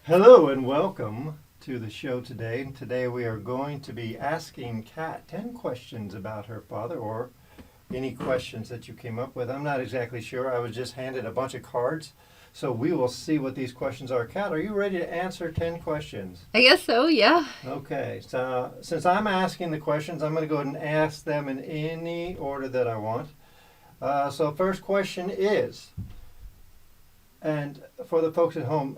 Hello and welcome to the show today. Today we are going to be asking Kat 10 questions about her father or any questions that you came up with. I'm not exactly sure. I was just handed a bunch of cards. So we will see what these questions are. Kat, are you ready to answer 10 questions? I guess so, yeah. Okay, so since I'm asking the questions, I'm going to go ahead and ask them in any order that I want. So first question is, and for the folks at home,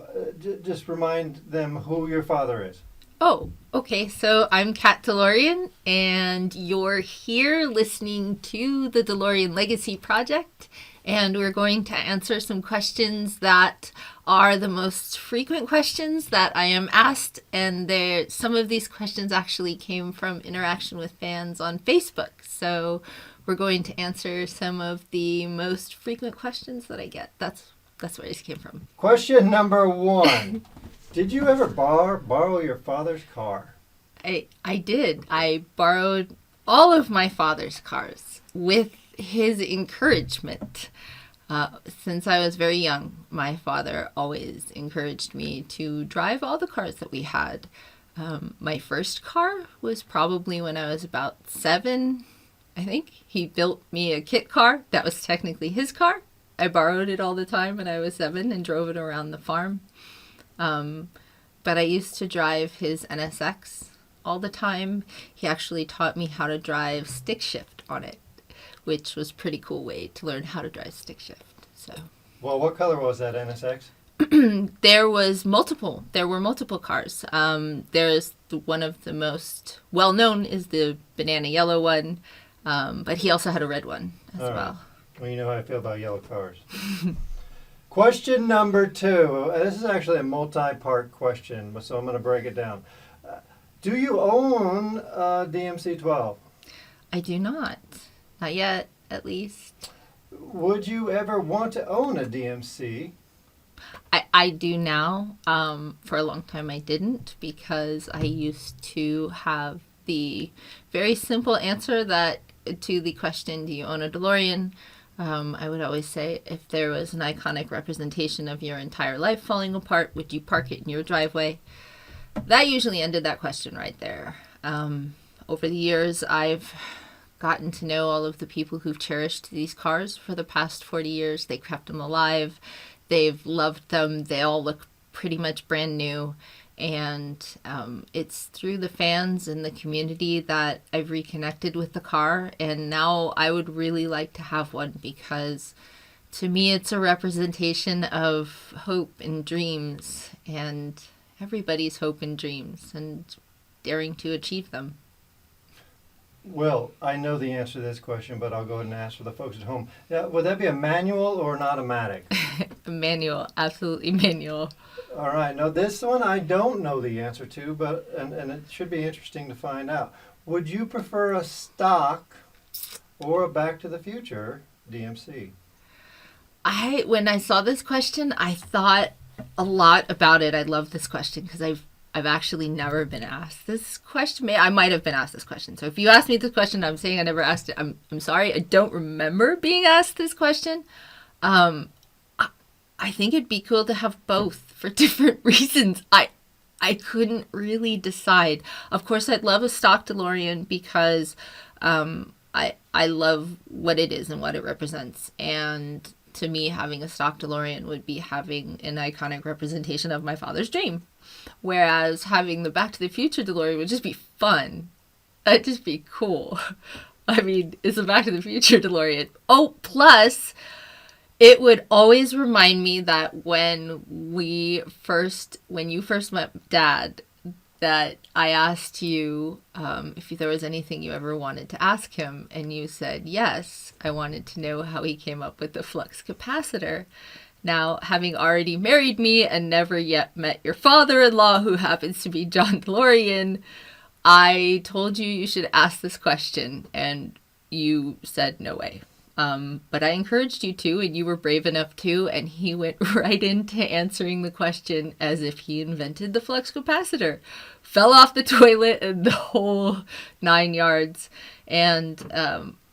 just remind them who your father is. Oh, okay. So I'm Kat DeLorean, and you're here listening to the DeLorean Legacy Project. And we're going to answer some questions that are the most frequent questions that I am asked. And some of these questions actually came from interaction with fans on Facebook. So we're going to answer some of the most frequent questions that I get. That's where these came from. Question number one. Did you ever borrow your father's car? I did. I borrowed all of my father's cars with his encouragement. Since I was very young, my father always encouraged me to drive all the cars that we had. My first car was probably when I was about 7, I think. He built me a kit car. That was technically his car. I borrowed it all the time when I was 7 and drove it around the farm. But I used to drive his NSX all the time. He actually taught me how to drive stick shift on it, which was a pretty cool way to learn how to drive stick shift. So, Well, what color was that NSX? there were multiple cars. There's one of the most well known is the banana yellow one, but he also had a red one as All right. well. Well, you know how I feel about yellow cars. Question number 2. This is actually a multi-part question, so I'm going to break it down. Do you own a DMC-12? I do not yet, at least. Would you ever want to own a DMC? I do now. For a long time I didn't, because I used to have the very simple answer that to the question, do you own a DeLorean? I would always say, if there was an iconic representation of your entire life falling apart, would you park it in your driveway? That usually ended that question right there. Over the years, I've gotten to know all of the people who've cherished these cars for the past 40 years. They kept them alive. They've loved them. They all look pretty much brand new. And it's through the fans and the community that I've reconnected with the car. And now I would really like to have one, because to me it's a representation of hope and dreams, and everybody's hope and dreams, and daring to achieve them. Well, I know the answer to this question, but I'll go ahead and ask for the folks at home. Yeah, would that be a manual or an automatic? Manual, absolutely manual. All right. Now, this one I don't know the answer to, but and it should be interesting to find out. Would you prefer a stock or a Back to the Future DMC? When I saw this question, I thought a lot about it. I love this question because I've actually never been asked this question. I might have been asked this question. So if you asked me this question, I'm saying I never asked it. I'm sorry. I don't remember being asked this question. I think it'd be cool to have both for different reasons. I couldn't really decide. Of course, I'd love a stock DeLorean because I love what it is and what it represents. And to me, having a stock DeLorean would be having an iconic representation of my father's dream. Whereas having the Back to the Future DeLorean would just be fun. That'd just be cool. I mean, it's a Back to the Future DeLorean. Oh, plus, it would always remind me that when you first met Dad, that I asked you if there was anything you ever wanted to ask him, and you said yes. I wanted to know how he came up with the flux capacitor. Now, having already married me and never yet met your father-in-law, who happens to be John DeLorean, I told you should ask this question, and you said no way. But I encouraged you to, and you were brave enough to, and he went right into answering the question as if he invented the flux capacitor. Fell off the toilet and the whole 9 yards. And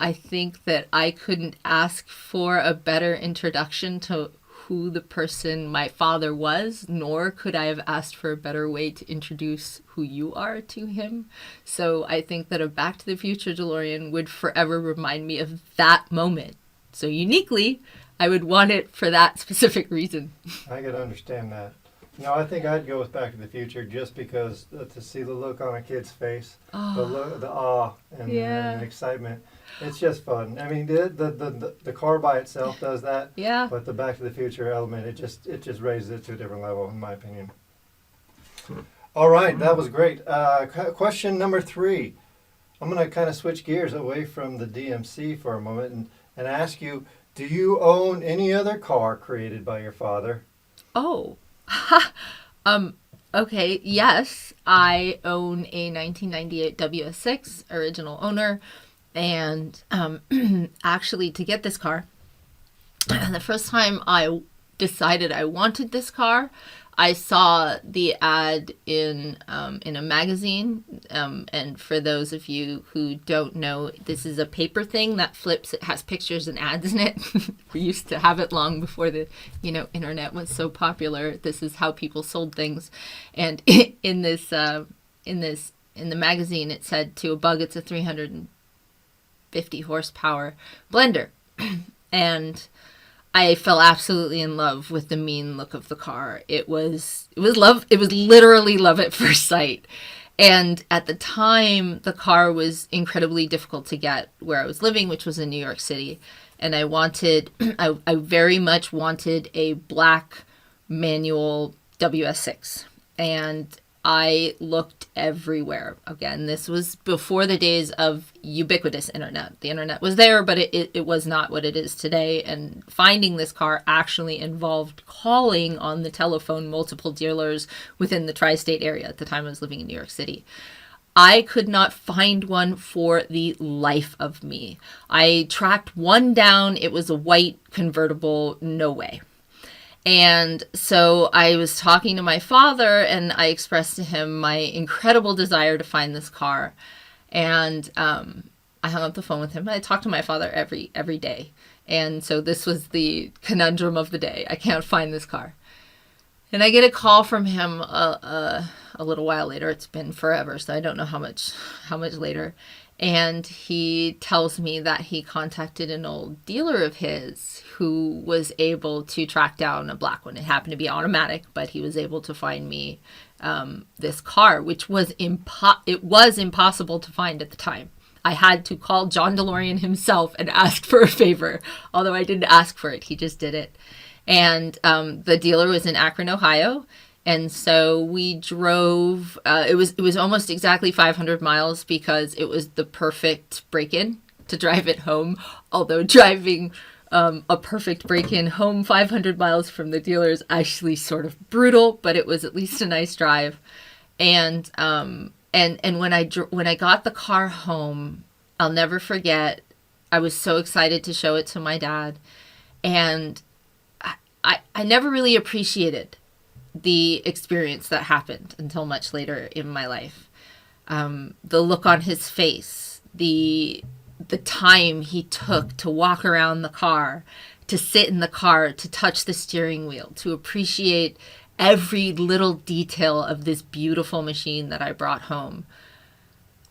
I think that I couldn't ask for a better introduction to who the person my father was, nor could I have asked for a better way to introduce who you are to him. So I think that a Back to the Future DeLorean would forever remind me of that moment. So uniquely, I would want it for that specific reason. I could understand that. No, I think I'd go with Back to the Future just because to see the look on a kid's face, the awe and excitement. It's just fun. I mean, the car by itself does that. Yeah. But the Back to the Future element, it just raises it to a different level, in my opinion. All right, that was great. Question number 3. I'm going to kind of switch gears away from the DMC for a moment and ask you, do you own any other car created by your father? Oh. Okay, yes, I own a 1998 WS6, original owner, and actually to get this car, the first time I decided I wanted this car, I saw the ad in a magazine, and for those of you who don't know, this is a paper thing that flips. It has pictures and ads in it. We used to have it long before the internet was so popular. This is how people sold things, and in the magazine it said, to a bug it's a 350 horsepower blender, and I fell absolutely in love with the mean look of the car. It was love. It was literally love at first sight. And at the time, the car was incredibly difficult to get where I was living, which was in New York City. And I very much wanted a black manual WS6. And I looked everywhere. Again, this was before the days of ubiquitous internet. The internet was there, but it was not what it is today. And finding this car actually involved calling on the telephone multiple dealers within the tri-state area. At the time I was living in New York City. I could not find one for the life of me. I tracked one down. It was a white convertible. No way. And so I was talking to my father, and I expressed to him my incredible desire to find this car. And I hung up the phone with him. I talked to my father every day. And so this was the conundrum of the day. I can't find this car. And I get a call from him a little while later. It's been forever, so I don't know how much later. And he tells me that he contacted an old dealer of his who was able to track down a black one. It happened to be automatic, but he was able to find me this car, which was impossible to find at the time. I had to call John DeLorean himself and ask for a favor, although I didn't ask for it. He just did it. And the dealer was in Akron, Ohio. And so we drove, it was almost exactly 500 miles because it was the perfect break-in to drive it home. Although driving a perfect break-in home 500 miles from the dealer is actually sort of brutal, but it was at least a nice drive. And when I got the car home, I'll never forget, I was so excited to show it to my dad. And I never really appreciated the experience that happened until much later in my life. The look on his face, the time he took to walk around the car, to sit in the car, to touch the steering wheel, to appreciate every little detail of this beautiful machine that I brought home.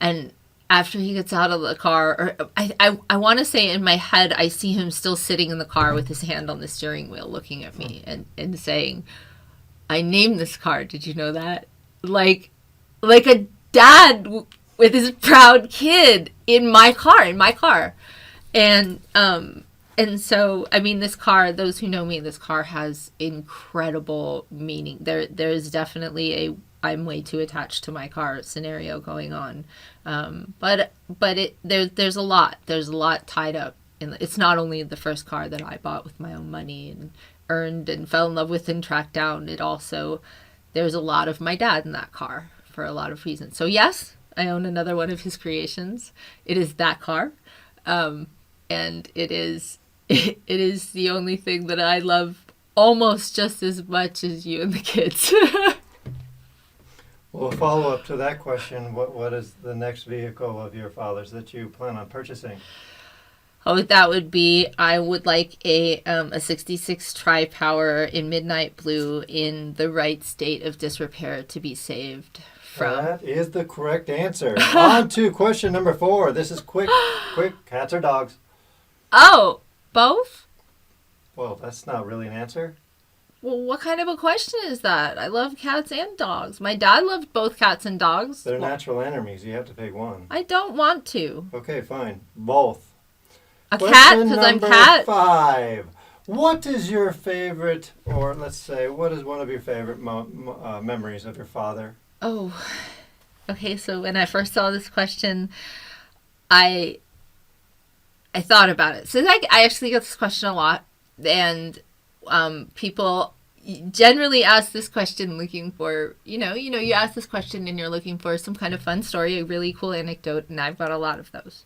And after he gets out of the car, or I want to say in my head, I see him still sitting in the car with his hand on the steering wheel looking at me and saying, I named this car. Did you know that? Like a dad with his proud kid in my car. And so, I mean, this car, those who know me, this car has incredible meaning. There's definitely I'm way too attached to my car scenario going on. But there's a lot tied up in it's not only the first car that I bought with my own money and earned and fell in love with and tracked down. There's a lot of my dad in that car for a lot of reasons. So yes, I own another one of his creations. It is that car. And it is the only thing that I love almost just as much as you and the kids. Well, a follow-up to that question, what is the next vehicle of your father's that you plan on purchasing? Oh, that would be, I would like a 66 Tri-Power in midnight blue in the right state of disrepair to be saved from. That is the correct answer. On to question number 4. This is quick. Cats or dogs? Oh, both? Well, that's not really an answer. Well, what kind of a question is that? I love cats and dogs. My dad loved both cats and dogs. They're natural enemies. You have to pick one. I don't want to. Okay, fine. Both. A cat, Question because I'm number cat. 5. What is your favorite, or let's say, what is one of your favorite memories of your father? Oh, okay. So when I first saw this question, I thought about it. So I actually get this question a lot, and people generally ask this question looking for, you ask this question and you're looking for some kind of fun story, a really cool anecdote, and I've got a lot of those.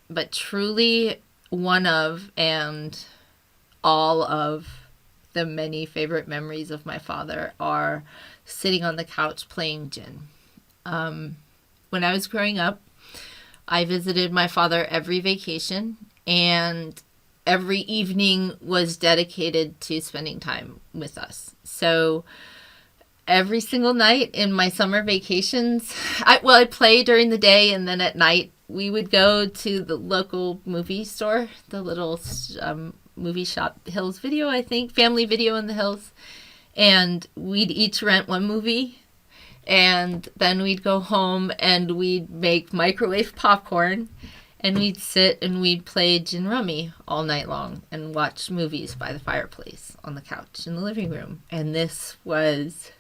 But truly, one of and all of the many favorite memories of my father are sitting on the couch playing gin. When I was growing up, I visited my father every vacation, and every evening was dedicated to spending time with us. So every single night in my summer vacations, I'd play during the day, and then at night we would go to the local movie store, the little movie shop, Hills Video, I think, Family Video in the Hills. And we'd each rent one movie, and then we'd go home and we'd make microwave popcorn, and we'd sit and we'd play gin rummy all night long and watch movies by the fireplace on the couch in the living room. And this was...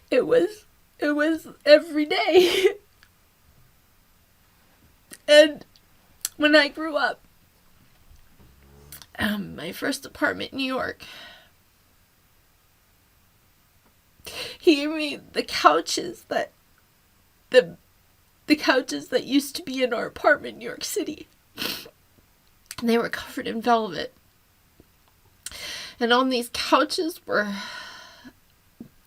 It was every day. And when I grew up, my first apartment in New York, he gave me the couches that the couches that used to be in our apartment in New York City. And they were covered in velvet. And on these couches were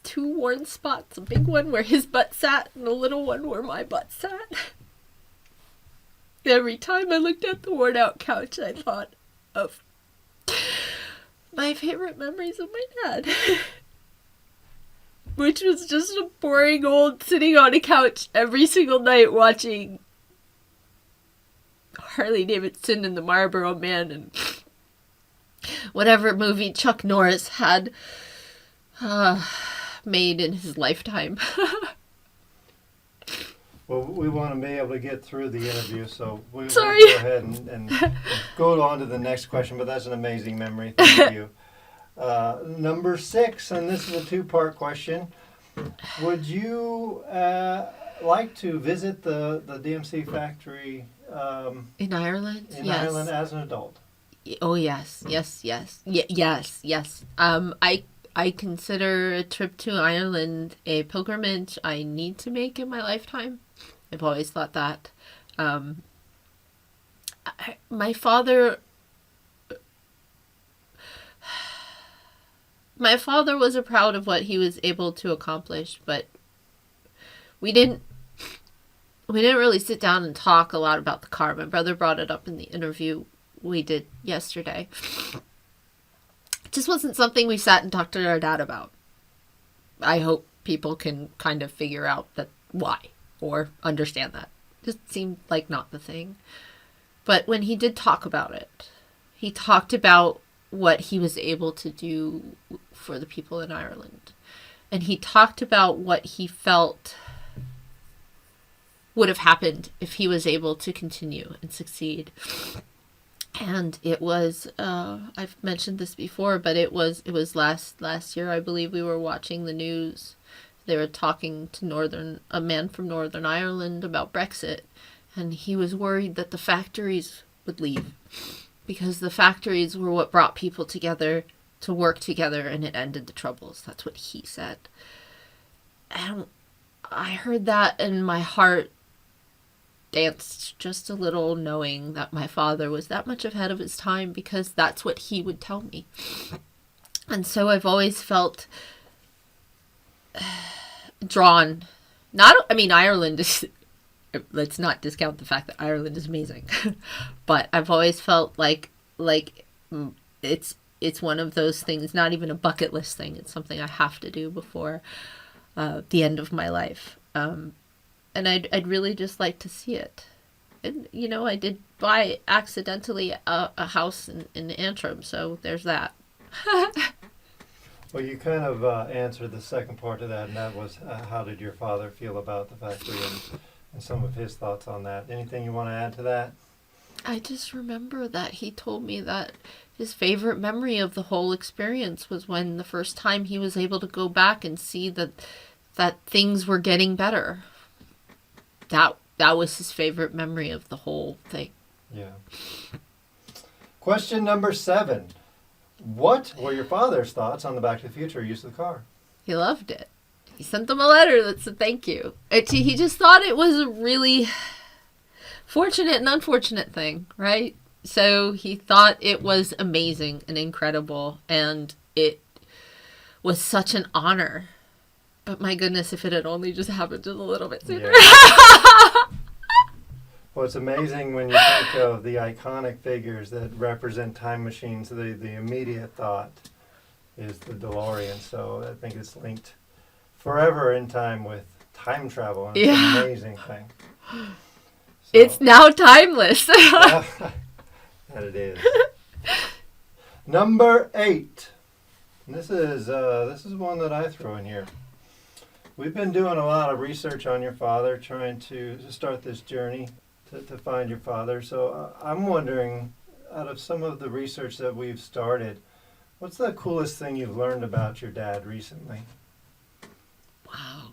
2 worn spots, a big one where his butt sat and a little one where my butt sat. Every time I looked at the worn out couch, I thought of my favorite memories of my dad. Which was just a boring old sitting on a couch every single night watching Harley Davidson and the Marlboro Man and whatever movie Chuck Norris had made in his lifetime. Well, we want to be able to get through the interview, so we'll Sorry. go ahead and go on to the next question, but that's an amazing memory. Thank you. Number 6, and this is a 2-part question. Would you like to visit the DMC factory In Ireland? in Yes. Ireland as an adult? Oh, yes. Yes. I consider a trip to Ireland a pilgrimage I need to make in my lifetime. I've always thought that. My father was proud of what he was able to accomplish, but we didn't really sit down and talk a lot about the car. My brother brought it up in the interview we did yesterday. It just wasn't something we sat and talked to our dad about. I hope people can kind of figure out that why or understand that. Just seemed like not the thing. But when he did talk about it, he talked about what he was able to do for the people in Ireland. And he talked about what he felt would have happened if he was able to continue and succeed. And it was, I've mentioned this before, but it was last year, I believe we were watching the news. They were talking to a man from Northern Ireland about Brexit, and he was worried that the factories would leave because the factories were what brought people together to work together, and it ended the Troubles. That's what he said. And I heard that, and my heart danced just a little, knowing that my father was that much ahead of his time, because that's what he would tell me. And so I've always felt drawn Ireland is, let's not discount the fact that Ireland is amazing. But I've always felt like it's one of those things, not even a bucket list thing. It's something I have to do before the end of my life. And I'd really just like to see it. And, I did buy accidentally a house in Antrim, so there's that. Well, you kind of answered the second part of that, and that was how did your father feel about the factory and some of his thoughts on that. Anything you want to add to that? I just remember that he told me that his favorite memory of the whole experience was when the first time he was able to go back and see that things were getting better. That was his favorite memory of the whole thing. Yeah. Question number 7. What were your father's thoughts on the Back to the Future use of the car? He loved it. He sent them a letter that said thank you. He just thought it was a really fortunate and unfortunate thing, right? So he thought it was amazing and incredible, and it was such an honor. But my goodness, if it had only just happened just a little bit sooner. Yeah. Well, it's amazing when you think of the iconic figures that represent time machines. The immediate thought is the DeLorean. So I think it's linked forever in time with time travel. And it's an amazing thing. So, it's now timeless. that it is. Number 8. And this is one that I throw in here. We've been doing a lot of research on your father, trying to start this journey to find your father. So I'm wondering, out of some of the research that we've started, what's the coolest thing you've learned about your dad recently? Wow.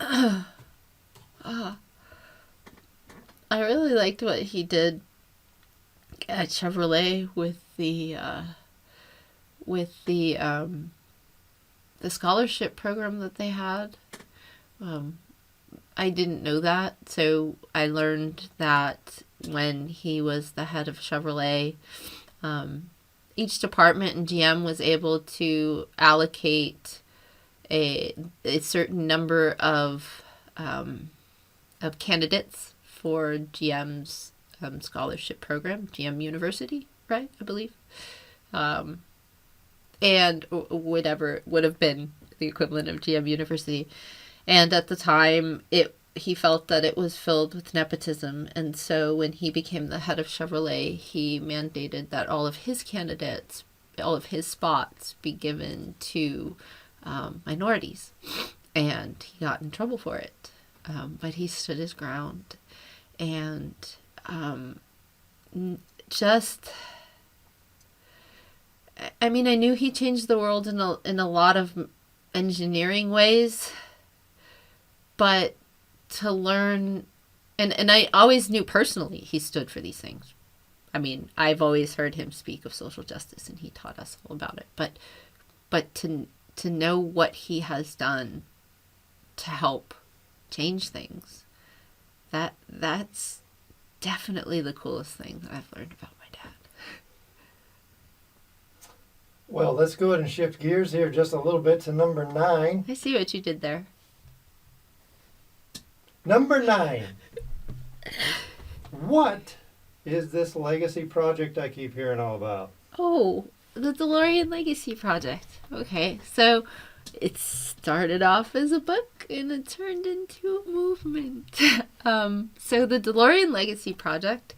I really liked what he did at Chevrolet with the scholarship program that they had. I didn't know that, so I learned that when he was the head of Chevrolet, each department in GM was able to allocate a certain number of candidates for GM's scholarship program, GM University, right? I believe. And whatever would have been the equivalent of GM University. And at the time, he felt that it was filled with nepotism. And so when he became the head of Chevrolet, he mandated that all of his candidates, all of his spots be given to minorities. And he got in trouble for it. But he stood his ground. And I knew he changed the world in a lot of engineering ways, but to learn, and I always knew personally he stood for these things. I've always heard him speak of social justice, and he taught us all about it. But to know what he has done to help change things, that's definitely the coolest thing that I've learned about my dad. Well, let's go ahead and shift gears here just a little bit to number 9. I see what you did there. Number 9. What is this legacy project I keep hearing all about? Oh, the DeLorean Legacy Project. Okay, so it started off as a book and it turned into a movement. So the DeLorean Legacy Project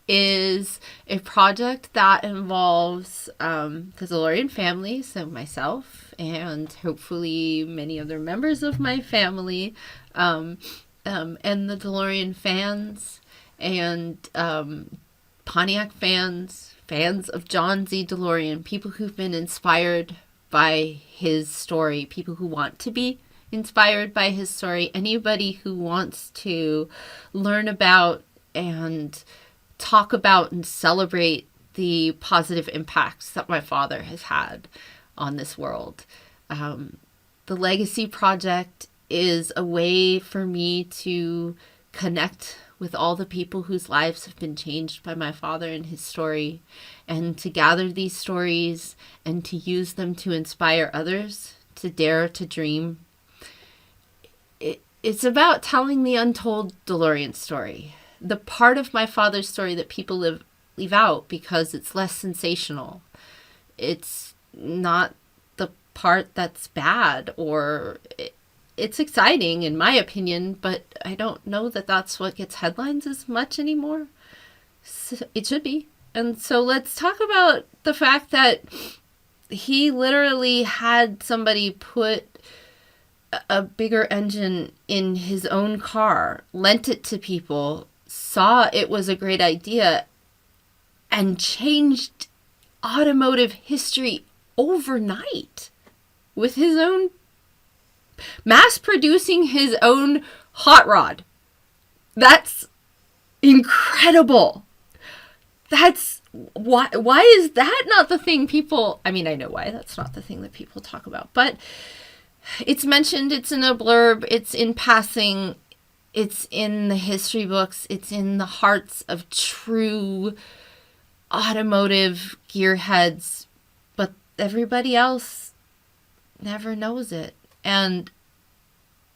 is a project that involves the DeLorean family, so myself and hopefully many other members of my family, and the DeLorean fans and Pontiac fans of John Z. DeLorean, people who've been inspired by his story, people who want to be inspired by his story, anybody who wants to learn about and talk about and celebrate the positive impacts that my father has had on this world. The Legacy Project is a way for me to connect with all the people whose lives have been changed by my father and his story, and to gather these stories and to use them to inspire others to dare to dream. it's about telling the untold DeLorean story. The part of my father's story that people leave out because it's less sensational. It's not the part that's bad, or it's exciting in my opinion, but I don't know that that's what gets headlines as much anymore. So it should be. And so let's talk about the fact that he literally had somebody put a bigger engine in his own car, lent it to people, saw it was a great idea, and changed automotive history overnight with his own mass producing his own hot rod. That's incredible. That's why is that not the thing people, I mean, I know why that's not the thing that people talk about, but it's mentioned, it's in a blurb, it's in passing, it's in the history books, it's in the hearts of true automotive gearheads, but everybody else never knows it. And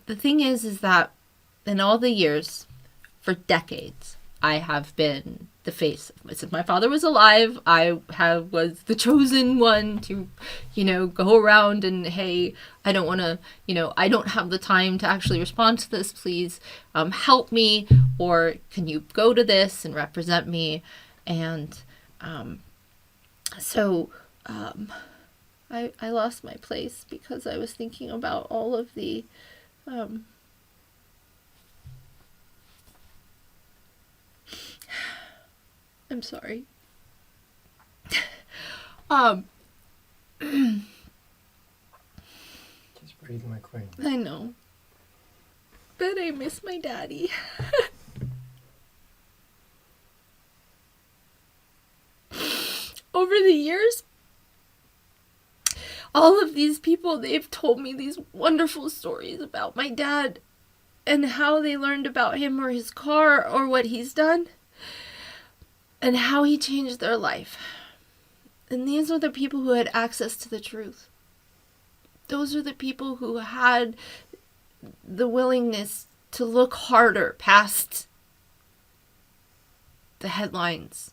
the thing is that in all the years, for decades, I have been the face. Since my father was alive, I was the chosen one to, go around and, hey, I don't want to, I don't have the time to actually respond to this. Please help me, or can you go to this and represent me? And so I lost my place because I was thinking about all of the I'm sorry. Just breathe, my queen. I know. But I miss my daddy. Over the years, all of these people, they've told me these wonderful stories about my dad and how they learned about him or his car or what he's done and how he changed their life. And these are the people who had access to the truth. Those are the people who had the willingness to look harder past the headlines.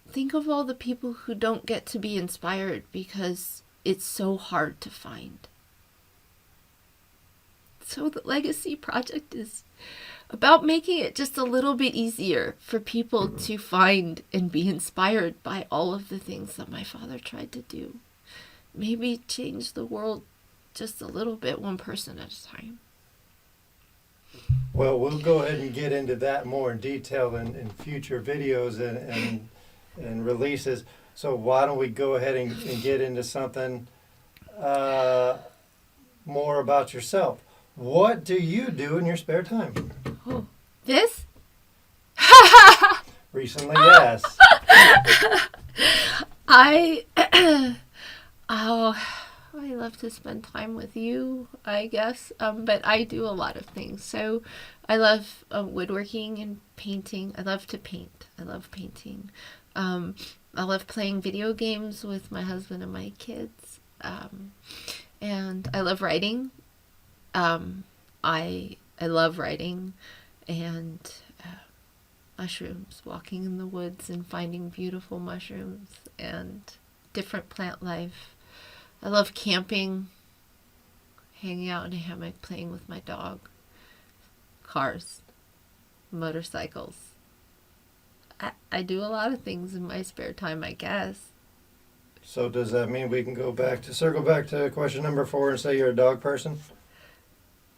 Think of all the people who don't get to be inspired because it's so hard to find. So the Legacy Project is about making it just a little bit easier for people to find and be inspired by all of the things that my father tried to do. Maybe change the world just a little bit, one person at a time. Well, we'll go ahead and get into that more in detail in future videos and releases. So why don't we go ahead and get into something more about yourself. What do you do in your spare time? Oh, this? Recently, yes. I love to spend time with you, I guess. But I do a lot of things. So I love woodworking and painting. I love to paint. I love painting. I love playing video games with my husband and my kids. And I love writing. I love writing and mushrooms, walking in the woods and finding beautiful mushrooms and different plant life. I love camping, hanging out in a hammock, playing with my dog, cars, motorcycles. I do a lot of things in my spare time, I guess. So does that mean we can circle back to question number 4 and say you're a dog person?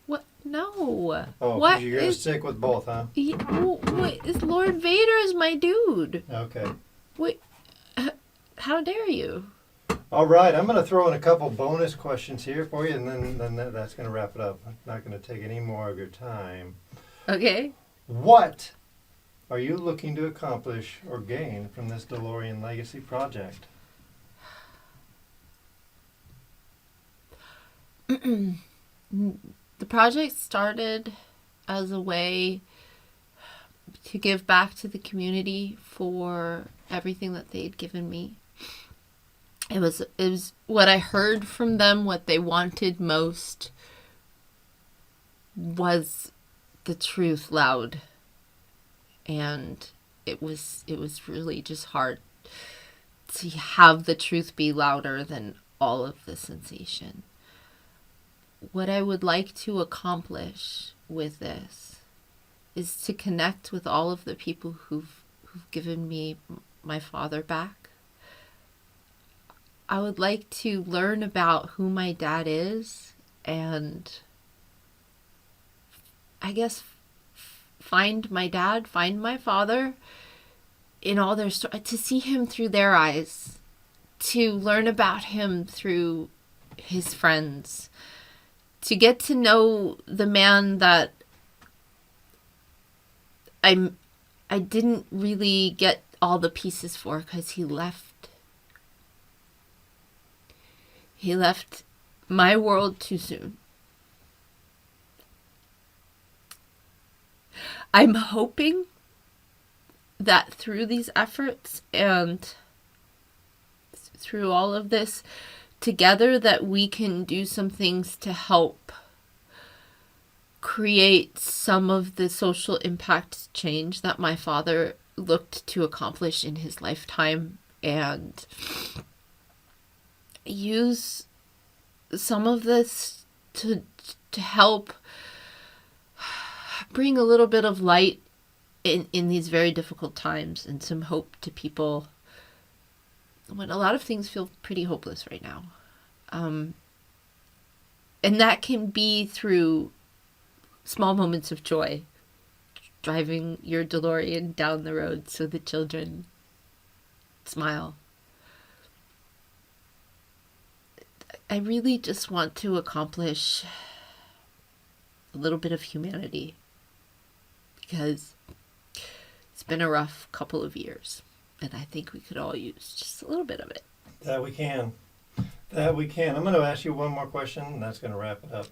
What? No. Oh, what you're going to stick with both, huh? Wait, Lord Vader is my dude. Okay. Wait, how dare you? All right, I'm going to throw in a couple bonus questions here for you, and then that's going to wrap it up. I'm not going to take any more of your time. Okay. What are you looking to accomplish or gain from this DeLorean Legacy project? The project started as a way to give back to the community for everything that they'd given me. It was what I heard from them, what they wanted most was the truth loud, and it was really just hard to have the truth be louder than all of the sensation. What I would like to accomplish with this is to connect with all of the people who've given me my father back. I would like to learn about who my dad is, and I guess find my dad, find my father in all their story, to see him through their eyes, to learn about him through his friends, to get to know the man that I didn't really get all the pieces for, because he left. He left my world too soon. I'm hoping that through these efforts and through all of this together, that we can do some things to help create some of the social impact change that my father looked to accomplish in his lifetime, and use some of this to help bring a little bit of light in these very difficult times, and some hope to people when a lot of things feel pretty hopeless right now. And that can be through small moments of joy, driving your DeLorean down the road so the children smile. I really just want to accomplish a little bit of humanity, because it's been a rough couple of years, and I think we could all use just a little bit of it. That we can. That we can. I'm going to ask you one more question, and that's going to wrap it up.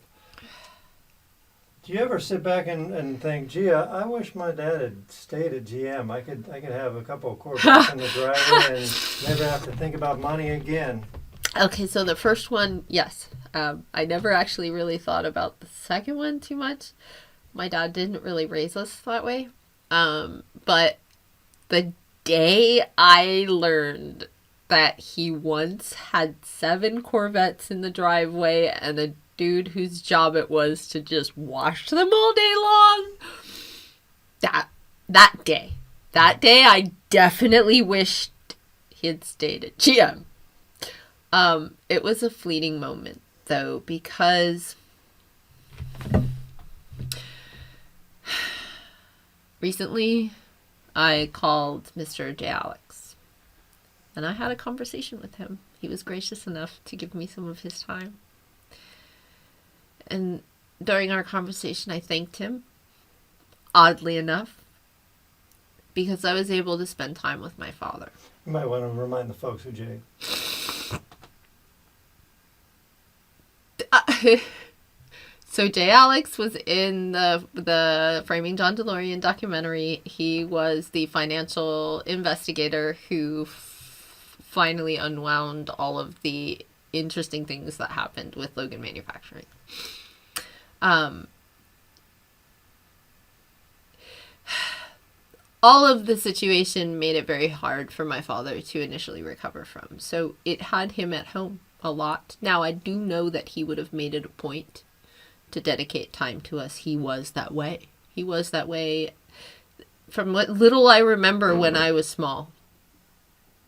Do you ever sit back and think, gee, I wish my dad had stayed at GM. I could have a couple of Corvettes in the driveway and never have to think about money again. Okay, so the first one, yes. I never actually really thought about the second one too much. My dad didn't really raise us that way. But the day I learned that he once had 7 Corvettes in the driveway and a dude whose job it was to just wash them all day long, that day I definitely wished he had stayed at GM. It was a fleeting moment, though, because recently I called Mr. J. Alex, and I had a conversation with him. He was gracious enough to give me some of his time. And during our conversation, I thanked him, oddly enough, because I was able to spend time with my father. You might want to remind the folks who Jay. So J. Alex was in the Framing John DeLorean documentary. He was the financial investigator who finally unwound all of the interesting things that happened with Logan Manufacturing. All of the situation made it very hard for my father to initially recover from. So it had him at home a lot. Now, I do know that he would have made it a point to dedicate time to us. He was that way. He was that way from what little I remember when I was small.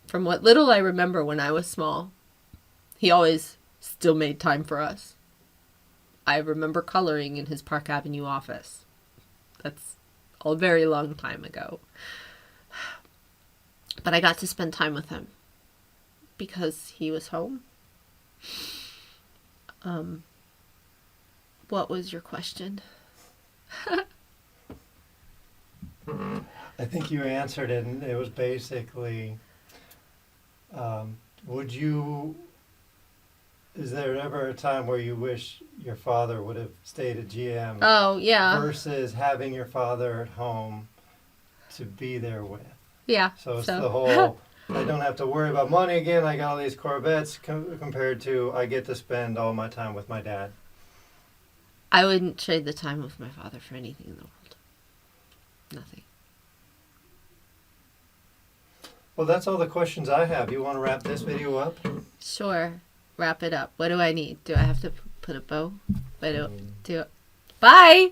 From what little I remember when I was small, he always still made time for us. I remember coloring in his Park Avenue office. That's a very long time ago. But I got to spend time with him because he was home. What was your question? I think you answered it, and it was basically, is there ever a time where you wish your father would have stayed at GM? Oh, yeah. Versus having your father at home to be there with. Yeah. So it's the whole, I don't have to worry about money again, I got all these Corvettes, compared to I get to spend all my time with my dad. I wouldn't trade the time with my father for anything in the world. Nothing. Well, that's all the questions I have. You want to wrap this video up? Sure. Wrap it up. What do I need? Do I have to put a bow? Bye.